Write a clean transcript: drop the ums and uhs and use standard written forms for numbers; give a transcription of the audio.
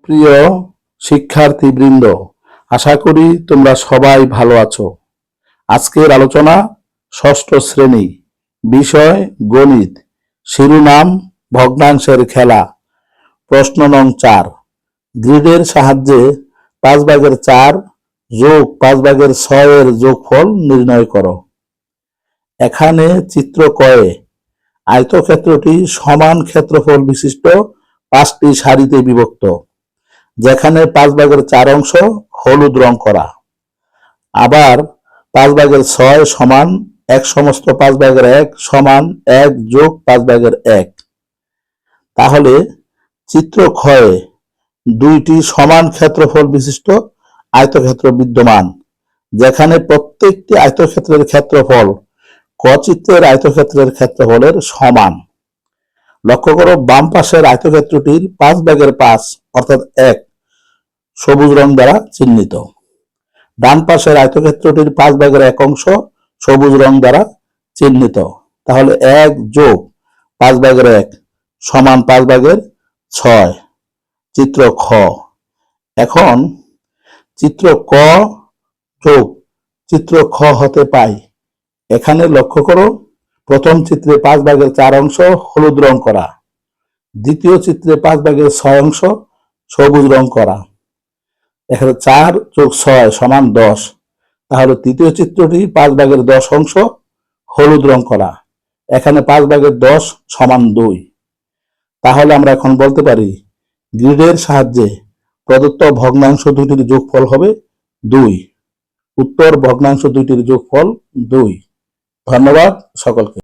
প্রিয় শিক্ষার্থীবৃন্দ, আশা করি তোমরা সবাই ভালো আছো। আজকের আলোচনা ষষ্ঠ শ্রেণী, বিষয় গণিত, শিরোনাম ভগ্নাংশের খেলা। প্রশ্ন নং 4, গ্রিডের সাহায্যে 5/4 যোগ 5/6 এর যোগফল নির্ণয় করো। এখানে চিত্র কয়ে আয়তক্ষেত্রটি সমান ক্ষেত্রফল বিশিষ্ট 5টি সারিতে বিভক্ত, যেখানে 5/4 অংশ হলুদ রং করা। আবার 5/6 সমান 1 সমস্ত 5/1 সমান 1 যোগ 5/1। তাহলে চিত্র ক্ষয়ে 2টি সমান ক্ষেত্রফল বিশিষ্ট আয়তক্ষেত্র বিদ্যমান, যেখানে প্রত্যেকটি আয়তক্ষেত্রের ক্ষেত্রফল ক চিত্রের আয়তক্ষেত্রের ক্ষেত্রফলের সমান। লক্ষ্য করো, বাম পাশের আয়তক্ষেত্রটির 5/5 অর্থাৎ 1 সবুজ রং দ্বারা চিহ্নিত। ডান পাশের আয়তক্ষেত্রটির 5/1 অংশ সবুজ রং দ্বারা চিহ্নিত। তাহলে 1 যোগ 5/1 সমান 5/6, চিত্র খ। এখন চিত্র ক যোগ চিত্র খ হতে পাই। এখানে লক্ষ্য করো, প্রথম চিত্রে 5/4 অংশ হলুদ রং করা, দ্বিতীয় চিত্রে 5/6 অংশ সবুজ রং করা। এখানে 4 যোগ 6 সমান 10। তাহলে তৃতীয় চিত্রটি 5/10 অংশ হলুদ রং করা, এখানে 5/10 সমান 2। তাহলে আমরা এখন বলতে পারি গ্রিডের সাহায্যে প্রদত্ত ভগ্নাংশ দুটির যোগফল হবে 2। উত্তর ভগ্নাংশ দুটির যোগফল 2। ধন্যবাদ সকলকে।